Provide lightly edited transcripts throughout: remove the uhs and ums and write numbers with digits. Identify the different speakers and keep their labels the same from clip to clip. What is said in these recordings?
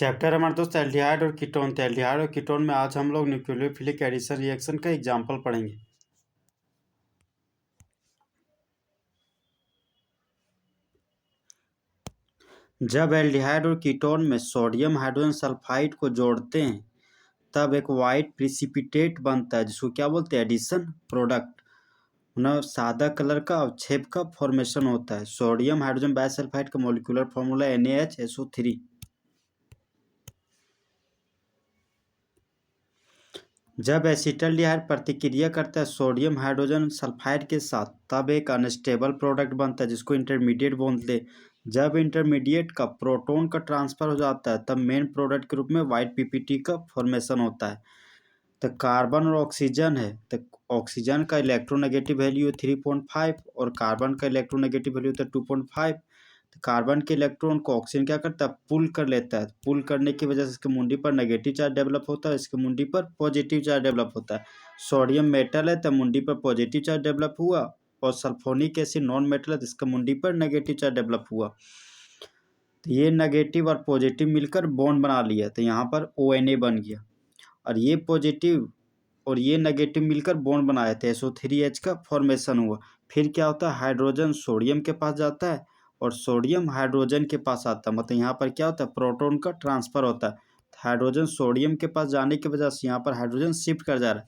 Speaker 1: Chapter हमारे दोस्त aldehyde और कीटोन थे। एल्डिहाइड और कीटोन में आज हम लोग न्यूक्लियोफिलिक एडिशन रिएक्शन का एग्जाम्पल पढ़ेंगे। जब एल्डिहाइड और कीटोन में सोडियम हाइड्रोजन सल्फाइड को जोड़ते हैं तब एक वाइट प्रिसिपिटेट बनता है जिसको क्या बोलते हैं, एडिशन प्रोडक्ट। ना सादा कलर का अवक्षेप का फॉर्मेशन होता है। सोडियम हाइड्रोजन बाइसल्फाइड का मॉलिक्यूलर फॉर्मूला NaHSO3। जब एसिटल्डिहाइड प्रतिक्रिया करता है सोडियम हाइड्रोजन सल्फाइड के साथ तब एक अनस्टेबल प्रोडक्ट बनता है जिसको इंटरमीडिएट बोलते हैं। जब इंटरमीडिएट का प्रोटॉन का ट्रांसफर हो जाता है तब मेन प्रोडक्ट के रूप में वाइट पीपीटी का फॉर्मेशन होता है। तो कार्बन और ऑक्सीजन है, तो ऑक्सीजन का इलेक्ट्रोनेगेटिव वैल्यू है 3.5 और कार्बन का इलेक्ट्रोनेगेटिव वैल्यू होता है 2.5। तो कार्बन के इलेक्ट्रॉन को ऑक्सीजन क्या करता है, पुल कर लेता है। पुल करने की वजह से इसके मुंडी पर नेगेटिव चार्ज डेवलप होता है, इसके मुंडी पर पॉजिटिव चार्ज डेवलप होता है। सोडियम मेटल है तो मुंडी पर पॉजिटिव चार्ज डेवलप हुआ, और सल्फोनिक एसिड नॉन मेटल है तो इसके मुंडी पर नेगेटिव चार्ज डेवलप हुआ। तो ये नेगेटिव और पॉजिटिव मिलकर बॉन्ड बना लिया, तो यहाँ पर ONA बन गया। और ये पॉजिटिव और ये नेगेटिव मिलकर बॉन्ड बनाए थे, SO3H का फॉर्मेशन हुआ। फिर क्या होता है, हाइड्रोजन सोडियम के पास जाता है और सोडियम हाइड्रोजन के पास आता है। मतलब यहाँ पर क्या होता है, प्रोटॉन का ट्रांसफर होता है। हाइड्रोजन सोडियम के पास जाने की वजह से यहाँ पर हाइड्रोजन शिफ्ट कर जा रहा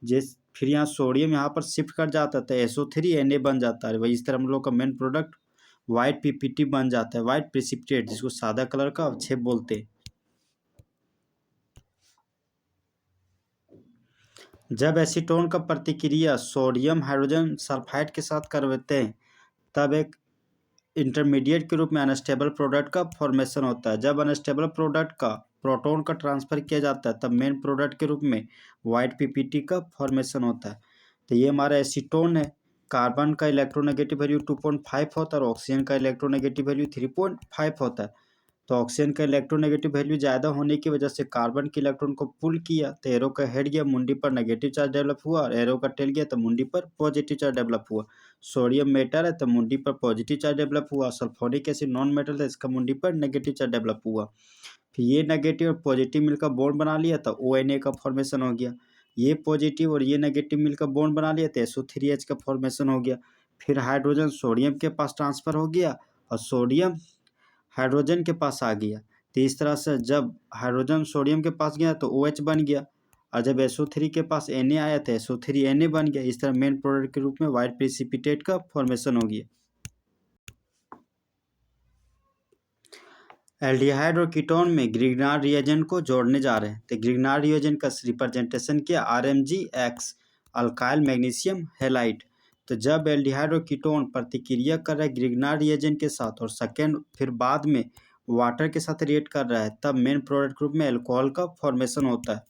Speaker 1: है। फिर यहाँ सोडियम यहाँ पर शिफ्ट कर जाता है तो SO3Na बन जाता है। वही इस तरह हम लोग का मेन प्रोडक्ट वाइट पीपीटी बन जाता है, वाइट प्रिसिपिटेट, जिसको सादा कलर का अवक्षेप बोलते हैं। जब एसीटोन का प्रतिक्रिया सोडियम हाइड्रोजन सल्फाइड के साथ करवाते हैं तब एक इंटरमीडिएट के रूप में अनस्टेबल प्रोडक्ट का फॉर्मेशन होता है। जब अनस्टेबल प्रोडक्ट का प्रोटॉन का ट्रांसफर किया जाता है तब मेन प्रोडक्ट के रूप में वाइट पीपीटी का फॉर्मेशन होता है। तो ये हमारा एसीटोन है। कार्बन का इलेक्ट्रोनेगेटिव वैल्यू 2.5 होता है और ऑक्सीजन का इलेक्ट्रोनेगेटिव वैल्यू 3.5 होता है। तो ऑक्सीजन का इलेक्ट्रोनेगेटिव वैल्यू ज़्यादा होने की वजह से कार्बन के इलेक्ट्रॉन को पुल किया तो एरो का हेड गया, मुंडी पर नेगेटिव चार्ज डेवलप हुआ, और एरो का टेल गया तो मुंडी पर पॉजिटिव चार्ज डेवलप हुआ। सोडियम मेटल है तो मुंडी पर पॉजिटिव चार्ज डेवलप हुआ। सल्फोनिक एसिड नॉन मेटल है, इसका मुंडी पर नेगेटिव चार्ज डेवलप हुआ। फिर ये नेगेटिव और पॉजिटिव मिलकर बॉन्ड बना लिया तो ONA का फॉर्मेशन हो गया। ये पॉजिटिव और ये नेगेटिव मिलकर बॉन्ड बना लिया तो SO3H का फॉर्मेशन हो गया। फिर हाइड्रोजन सोडियम के पास ट्रांसफर हो गया और सोडियम हाइड्रोजन के पास आ गया। तो इस तरह से जब हाइड्रोजन सोडियम के पास गया तो OH बन गया, और जब SO3 के पास Na आया तो SO3Na बन गया। इस तरह मेन प्रोडक्ट के रूप में वाइट प्रिसिपिटेट का फॉर्मेशन हो गया। एल्डिहाइड और कीटोन में ग्रिग्नार्ड रिएजेंट को जोड़ने जा रहे हैं। तो ग्रिग्नार्ड रिएजेंट का रिप्रेजेंटेशन किया RMgX, अल्काइल मैग्नीशियम हैलाइड। तो जब एल्डिहाइड और कीटोन प्रतिक्रिया कर रहे हैं ग्रिग्नार्ड रिएजेंट के साथ और सेकेंड फिर बाद में वाटर के साथ रिएक्ट कर रहा है तब मेन प्रोडक्ट ग्रुप में अल्कोहल का फॉर्मेशन होता है।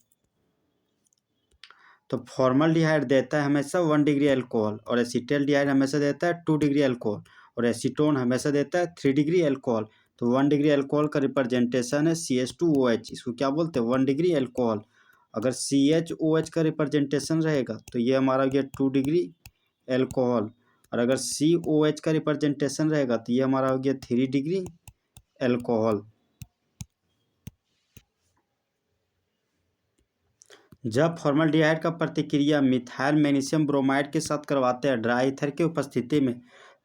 Speaker 1: तो फॉर्मल्डिहाइड देता है हमेशा 1 डिग्री अल्कोहल, और एसिटल्डिहाइड हमेशा देता है 2 डिग्री अल्कोहल, और एसीटोन हमेशा देता है 3 डिग्री अल्कोहल। तो 1 डिग्री अल्कोहल का रिप्रेजेंटेशन है CH2OH, इसको क्या बोलते हैं, 1 डिग्री अल्कोहल। अगर CHOH का रिप्रेजेंटेशन रहेगा तो ये हमारा हो गया 2 डिग्री अल्कोहल, और अगर COH का रिप्रेजेंटेशन रहेगा तो ये हमारा हो गया 3 डिग्री अल्कोहल। जब फॉर्मल्डिहाइड का प्रतिक्रिया मिथाइल मैग्नीशियम ब्रोमाइड के साथ करवाते हैं ड्राई ईथर की उपस्थिति में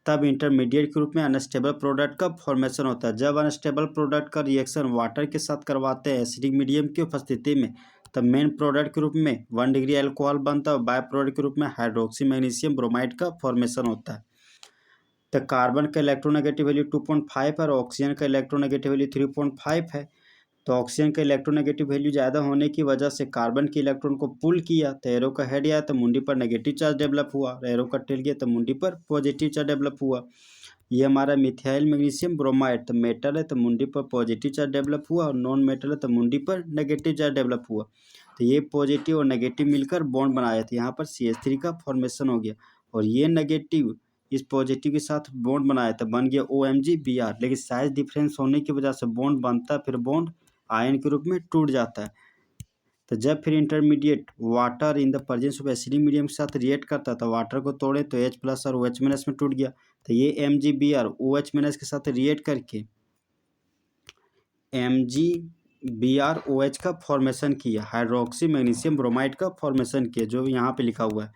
Speaker 1: तब इंटरमीडिएट के रूप में अनस्टेबल प्रोडक्ट का फॉर्मेशन होता है। जब अनस्टेबल प्रोडक्ट का रिएक्शन वाटर के साथ करवाते हैं एसिडिक मीडियम की उपस्थिति में तब मेन प्रोडक्ट के रूप में 1 डिग्री अल्कोहल बनता है और बाय प्रोडक्ट के रूप में हाइड्रोक्सी मैग्नीशियम ब्रोमाइड का फॉर्मेशन होता है। तो कार्बन का इलेक्ट्रोनेगेटिव वैल्यू 2.5 है और ऑक्सीजन का इलेक्ट्रोनेगेटिव वैल्यू 3.5 है। तो ऑक्सीजन का इलेक्ट्रोनेगेटिव वैल्यू ज़्यादा होने की वजह से कार्बन के इलेक्ट्रॉन को पुल किया तो एरो का हेड आया तो मुंडी पर नेगेटिव चार्ज डेवलप हुआ, और एरो का टेल गया तो मुंडी पर पॉजिटिव चार्ज डेवलप हुआ। ये हमारा मिथाइल मैग्नीशियम ब्रोमाइड, तो मेटल है तो मुंडी पर पॉजिटिव चार्ज डेवलप हुआ, और नॉन मेटल है तो मुंडी पर नेगेटिव चार्ज डेवलप हुआ। तो ये पॉजिटिव और नेगेटिव मिलकर बॉन्ड बनाया था, यहाँ पर CH3 का फॉर्मेशन हो गया, और ये नेगेटिव इस पॉजिटिव के साथ बॉन्ड बनाया था, बन गया OMgBr। लेकिन साइज डिफरेंस होने की वजह से बॉन्ड बनता फिर बॉन्ड आयन के रूप में टूट जाता है। तो जब फिर intermediate water in the presence of acidic medium के साथ रिएक्ट करता था, वाटर को तोड़े तो H+ और OH- में टूट गया। तो ये MgBr OH- के साथ रिएक्ट करके BrOH का फॉर्मेशन किया, हाइड्रोक्सी मैग्नीशियम ब्रोमाइड का फॉर्मेशन किया, जो यहाँ पे लिखा हुआ है।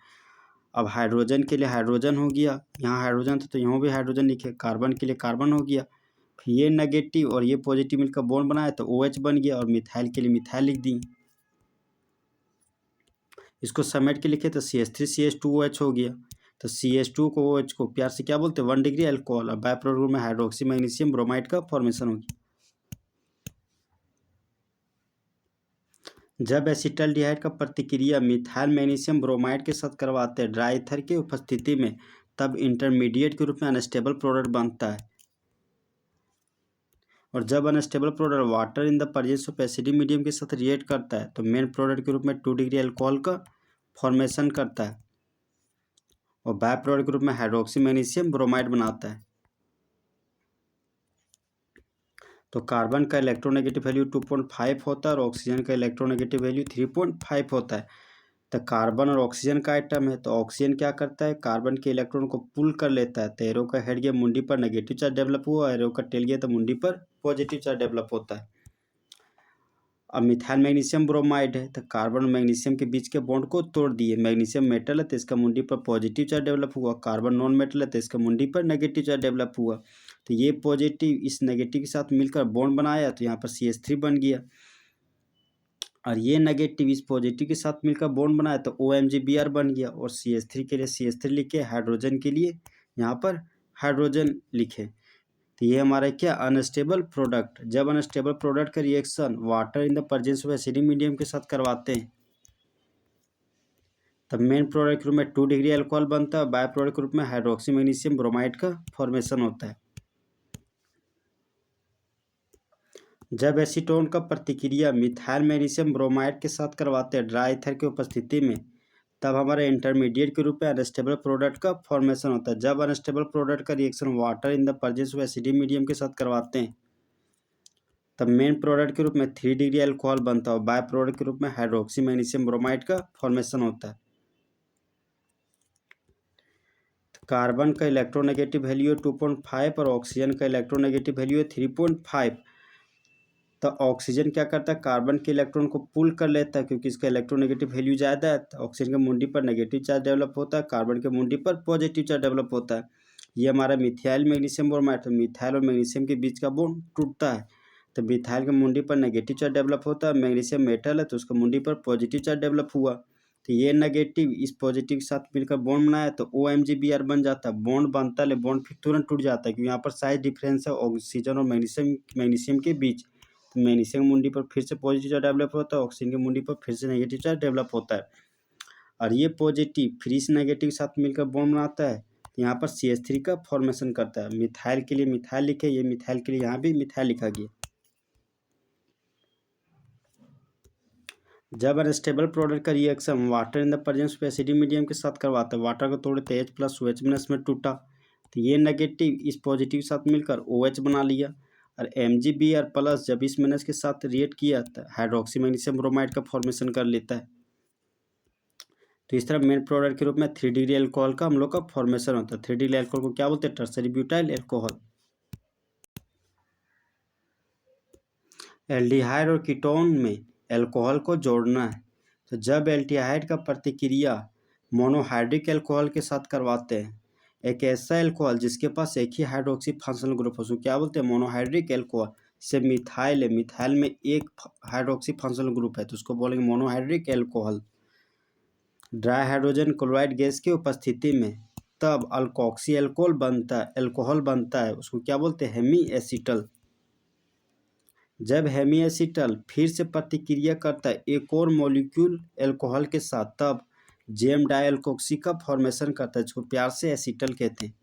Speaker 1: अब हाइड्रोजन के लिए हाइड्रोजन हो गया, यहाँ हाइड्रोजन था तो यहाँ भी हाइड्रोजन लिखे, कार्बन के लिए कार्बन हो गया, फिर ये नेगेटिव और ये पॉजिटिव मिलकर बॉन्ड बनाया तो OH बन गया, और मिथाइल के लिए मिथाइल लिख दी। इसको समेट के लिखे तो CH3CH2OH हो गया। तो CH2 को OH को प्यार से क्या बोलते हैं, 1 डिग्री अल्कोहल, और बाय प्रोडक्ट में हाइड्रोक्सी मैग्नीशियम ब्रोमाइड का फॉर्मेशन होगी। जब एसिटल्डिहाइड का प्रतिक्रिया मिथाइल मैग्नीशियम ब्रोमाइड के साथ करवाते हैं ड्राई ईथर की उपस्थिति में, तब इंटरमीडिएट के रूप में अनस्टेबल प्रोडक्ट बनता है। और जब unstable product water in the presence of acidic medium के साथ रिएक्ट करता है तो मेन प्रोडक्ट के रूप में 2 डिग्री अल्कोहल का फॉर्मेशन करता है, और बाय प्रोडक्ट के रूप में हाइड्रोक्सी मैग्नीशियम ब्रोमाइड बनाता है। तो कार्बन का इलेक्ट्रोनेगेटिव वैल्यू 2.5 होता है और ऑक्सीजन का इलेक्ट्रोनेगेटिव वैल्यू 3.5 होता है। तो कार्बन और ऑक्सीजन का आइटम है, तो ऑक्सीजन क्या करता है, कार्बन के इलेक्ट्रॉन को पुल कर लेता है। तो एरो का हेड गया मुंडी पर नेगेटिव चार्ज डेवलप हुआ, एरो का टेल गया तो मुंडी पर पॉजिटिव चार्ज डेवलप होता है। अब मिथाइल मैग्नीशियम ब्रोमाइड है, तो कार्बन और मैग्नीशियम के बीच के बॉन्ड को तोड़ दिए। मैग्नीशियम मेटल है तो इसका मुंडी पर पॉजिटिव चार्ज डेवलप हुआ, कार्बन नॉन मेटल है तो इसका मुंडी पर नेगेटिव चार्ज डेवलप हुआ। तो ये पॉजिटिव इस नेगेटिव के साथ मिलकर बॉन्ड बनाया तो यहाँ पर CH3 बन गया, और ये नेगेटिव इस पॉजिटिव के साथ मिलकर बॉन्ड बनाया तो OMgBr बन गया, और CH3 के लिए CH3 लिखे, हाइड्रोजन के लिए यहाँ पर हाइड्रोजन लिखे। तो ये हमारा क्या, अनस्टेबल प्रोडक्ट। जब अनस्टेबल प्रोडक्ट का reaction water in the presence of acidic medium के साथ करवाते हैं तब मेन प्रोडक्ट के रूप में 2 डिग्री अल्कोहल बनता है, बाय प्रोडक्ट के रूप में हाइड्रोक्सी मैग्नीशियम ब्रोमाइड का फॉर्मेशन होता है। जब एसीटोन का प्रतिक्रिया मिथाइल मैग्नीशियम ब्रोमाइड के साथ करवाते हैं ड्राई ईथर की उपस्थिति में, तब हमारे इंटरमीडिएट के रूप में अनस्टेबल प्रोडक्ट का फॉर्मेशन होता है। जब अनस्टेबल प्रोडक्ट का reaction water in the presence of acidic medium के साथ करवाते हैं तब मेन प्रोडक्ट के रूप में 3 डिग्री अल्कोहल बनता है, और बाय प्रोडक्ट के रूप में हाइड्रोक्सी मैग्नीशियम ब्रोमाइड का फॉर्मेशन होता है। कार्बन का इलेक्ट्रोनेगेटिव वैल्यू 2.5 और ऑक्सीजन का इलेक्ट्रोनेगेटिव वैल्यू 3.5। तो ऑक्सीजन क्या करता है, कार्बन के इलेक्ट्रॉन को पुल कर लेता है, क्योंकि इसका इलेक्ट्रोनेगेटिव वैल्यू ज़्यादा है। तो ऑक्सीजन के मुंडी पर नेगेटिव चार्ज डेवलप होता है, कार्बन के मुंडी पर पॉजिटिव चार्ज डेवलप होता है। ये हमारा मिथाइल मैग्नीशियम ब्रोमाइड, तो मिथाइल और मैग्नीशियम के बीच का बॉन्ड टूटता है, तो मिथाइल के मुंडी पर नेगेटिव चार्ज डेवलप होता है। मैग्नीशियम मेटल है तो उसका मुंडी पर पॉजिटिव चार्ज डेवलप हुआ, तो ये नेगेटिव इस पॉजिटिव के साथ मिलकर बॉन्ड बनाया तो OMgBr बन जाता है। बॉन्ड बनता है, बॉन्ड फिर तुरंत टूट जाता है, क्योंकि यहाँ पर साइज डिफरेंस है ऑक्सीजन और मैग्नीशियम के बीच। तो मैग्नीशियम मुंडी पर फिर से पॉजिटिव चार्ज डेवलप होता है, ऑक्सीजन के मुंडी पर फिर से नेगेटिव चार्ज डेवलप होता है, और ये पॉजिटिव फिर इस नेगेटिव के साथ मिलकर बॉन्ड बनाता है, यहाँ पर CH3 का फॉर्मेशन करता है। मिथाइल के लिए मिथाइल लिखे, ये मिथाइल के लिए यहाँ भी मिथाइल लिखा गया। जब अनस्टेबल प्रोडक्ट का reaction water in the presence of acidic medium के साथ करवाते हैं, वाटर को तोड़े तो H+OH- में टूटा, तो ये नेगेटिव इस पॉजिटिव के साथ मिलकर OH बना लिया, और MgBr+ जब इस माइनस के साथ रिएक्ट किया तो हाइड्रोक्सी मैग्नीशियम ब्रोमाइड का फॉर्मेशन कर लेता है। तो इस तरह मेन प्रोडक्ट के रूप में 3 डिग्री अल्कोहल का हम लोग का फॉर्मेशन होता है। 3 डिग्री अल्कोहल को क्या बोलते हैं, टर्सरी ब्यूटाइल अल्कोहल। एल्डिहाइड और कीटोन में अल्कोहल को जोड़ना है, तो जब एल्डिहाइड का प्रतिक्रिया मोनोहाइड्रिक अल्कोहल के साथ करवाते हैं, एक ऐसा अल्कोहल जिसके पास एक ही हाइड्रोक्सी फंक्शनल ग्रुप हो, उसको क्या बोलते हैं, मोनोहाइड्रिक अल्कोहल। से मिथाइल है, मिथाइल में एक हाइड्रोक्सी फंक्शनल ग्रुप है तो उसको बोलेंगे monohydric alcohol. Dry hydrogen chloride gas की उपस्थिति में तब अल्कोक्सी अल्कोहल बनता है, उसको क्या बोलते हैं, हेमी एसिटल। जब हेमी एसिटल फिर से प्रतिक्रिया करता है एक और मॉलिक्यूल अल्कोहल के साथ, तब जेम डाइअल्कोक्सी का फॉर्मेशन करता है, जिसको प्यार से एसिटल कहते हैं।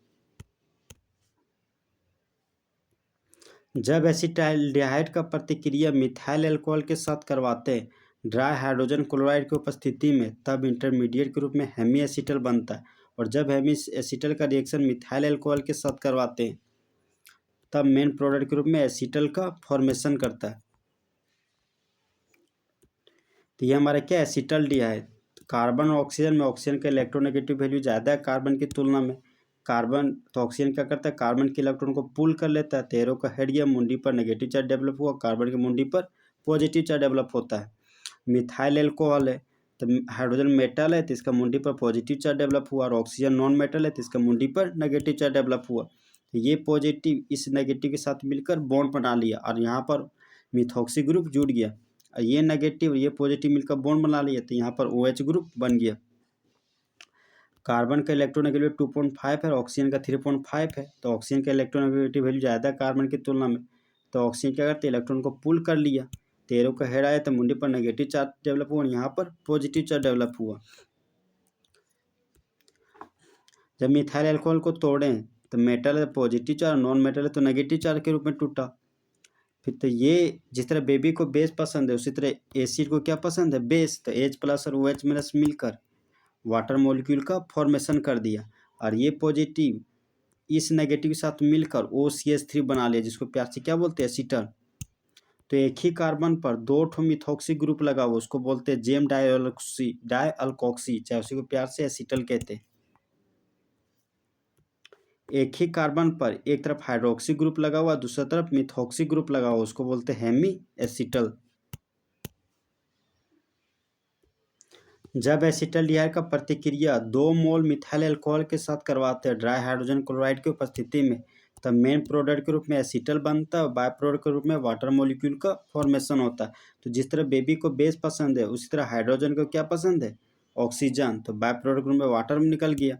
Speaker 1: जब एसिटाल्डिहाइड का प्रतिक्रिया मिथाइल अल्कोहल के साथ करवाते हैं ड्राई हाइड्रोजन क्लोराइड की उपस्थिति में, तब इंटरमीडिएट के रूप में हेमी एसिटल बनता है, और जब हेमी एसिटल का रिएक्शन मिथाइल अल्कोहल के साथ करवाते हैं तब मेन प्रोडक्ट के रूप में एसिटल का फॉर्मेशन करता है। तो ये हमारा क्या, एसिटल्डिहाइड। कार्बन और ऑक्सीजन में ऑक्सीजन का इलेक्ट्रोनेगेटिव वैल्यू ज़्यादा है कार्बन की तुलना में। कार्बन तो ऑक्सीजन क्या करता है, कार्बन के इलेक्ट्रॉन को पुल कर लेता है, तो एरो का हेड गया मुंडी पर नेगेटिव चार्ज डेवलप हुआ, कार्बन की मुंडी पर पॉजिटिव चार्ज डेवलप होता है। मिथाइल एल्कोहल है तो हाइड्रोजन मेटल है तो इसका मुंडी पर पॉजिटिव चार्ज डेवलप हुआ, और ऑक्सीजन नॉन मेटल है तो इसका मुंडी पर नेगेटिव चार्ज डेवलप हुआ। तो ये पॉजिटिव इस नेगेटिव के साथ मिलकर बॉन्ड बना लिया और यहाँ पर मिथॉक्सी ग्रुप जुड़ गया, और ये नेगेटिव ये पॉजिटिव मिलकर बॉन्ड बना लिया तो यहाँ पर OH ग्रुप बन गया। कार्बन का इलेक्ट्रोनेगेटिविटी 2.5 है, ऑक्सीजन का 3.5 है। तो ऑक्सीजन का इलेक्ट्रोनेगेटिविटी वैल्यू ज़्यादा कार्बन की तुलना में, तो ऑक्सीजन क्या करते हैं, इलेक्ट्रॉन को पुल कर लिया, तो एरो का हेड आया तो मुंडे पर नेगेटिव चार्ज डेवलप हुआ, यहाँ पर पॉजिटिव चार्ज डेवलप हुआ। जब मिथाइल अल्कोहल को तोड़ें तो मेटल है पॉजिटिव चार्ज, नॉन मेटल है तो नेगेटिव चार्ज के रूप में टूटा। फिर तो ये जिस तरह बेबी को बेस पसंद है उसी तरह एसिड को क्या पसंद है, बेस। तो H+ और OH- मिलकर वाटर मॉलिक्यूल का फॉर्मेशन कर दिया, और ये पॉजिटिव इस नेगेटिव के साथ मिलकर OCH3 बना लिया, जिसको प्यार से क्या बोलते हैं, एसीटल। तो एक ही कार्बन पर 2 ठो मिथॉक्सी ग्रुप लगा हुआ उसको बोलते हैं जेम डायअल्कोक्सी, चाहे उसी को प्यार से एसीटल कहते हैं। एक ही कार्बन पर एक तरफ हाइड्रोक्सी ग्रुप लगा हुआ, दूसरी तरफ मिथॉक्सी ग्रुप लगा हुआ, उसको बोलते हैं हेमी एसीटल। जब एसिटल्डिहाइड का प्रतिक्रिया 2 मोल मिथाइल अल्कोहल के साथ करवाते हैं ड्राई हाइड्रोजन क्लोराइड की उपस्थिति में, तब मेन प्रोडक्ट के रूप में एसिटल बनता है और बाय प्रोडक्ट के रूप में वाटर मॉलिक्यूल का फॉर्मेशन होता है। तो जिस तरह बेबी को बेस पसंद है उसी तरह हाइड्रोजन को क्या पसंद है, ऑक्सीजन। तो बाय प्रोडक्ट रूप में वाटर में निकल गया।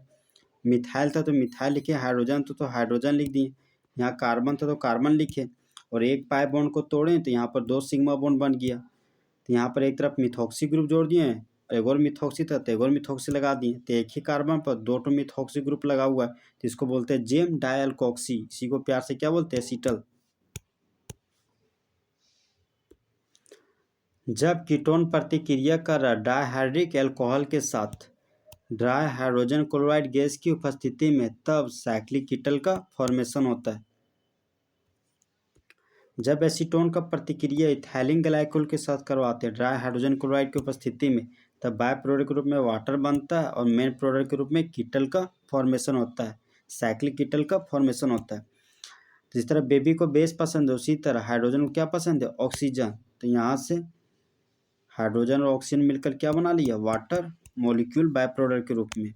Speaker 1: मिथाइल था तो मिथाइल लिखे, हाइड्रोजन तो हाइड्रोजन लिख दिए। यहाँ कार्बन था तो कार्बन लिखे, और एक पाई बॉन्ड को तोड़ें तो यहाँ पर 2 सिग्मा बॉन्ड बन गया। तो यहाँ पर एक तरफ मिथॉक्सी ग्रुप जोड़ दिए हैं, एक और मिथॉक्सी था तो एक और मिथॉक्सी लगा दिए, तो एक ही कार्बन पर 2 ठो मिथॉक्सी ग्रुप लगा हुआ है, तो इसको बोलते हैं जेम डायअल्कोक्सी, इसी को प्यार से क्या बोलते हैं, एसीटल। जब कीटोन प्रतिक्रिया कर रहा डायहाइड्रिक अल्कोहल के साथ ड्राई हाइड्रोजन क्लोराइड गैस की उपस्थिति में, तब साइक्लिक कीटल का फॉर्मेशन होता है। जब एसीटोन का प्रतिक्रिया इथाइलिन ग्लाइकोल के साथ करवाते हैं ड्राई हाइड्रोजन क्लोराइड की उपस्थिति में, तब बाय प्रोडक्ट के रूप में वाटर बनता है और मेन प्रोडक्ट के रूप में कीटल का फॉर्मेशन होता है, साइक्लिक कीटल का फॉर्मेशन होता है। जिस तरह बेबी को बेस पसंद है उसी तरह हाइड्रोजन को क्या पसंद है, ऑक्सीजन। तो यहाँ से हाइड्रोजन और ऑक्सीजन मिलकर क्या बना लिया, वाटर मॉलिक्यूल बाय प्रोडक्ट के रूप में।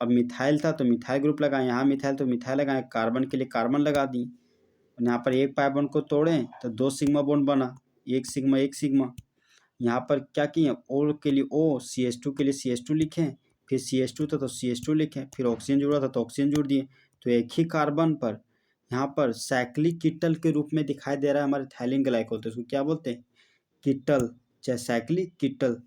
Speaker 1: अब मिथाइल था तो मिथाइल ग्रुप लगाए, यहाँ मिथाइल तो मिथाइल लगाए, कार्बन के लिए कार्बन लगा दी। यहाँ पर एक पाई बॉन्ड को तोड़ें तो 2 सिग्मा बॉन्ड बना, एक सिग्मा एक सिग्मा। यहाँ पर क्या किए, O के लिए O, CH2 के लिए CH2 लिखें, फिर CH2 था तो CH2 लिखें, फिर ऑक्सीजन जुड़ा था तो ऑक्सीजन जुड़ दिए। तो एक ही कार्बन पर यहाँ पर साइक्लिक कीटल के रूप में दिखाई दे रहा है हमारे इथाइलिन ग्लाइकोल, तो इसको क्या बोलते हैं, कीटल, चाहे साइक्लिक कीटल।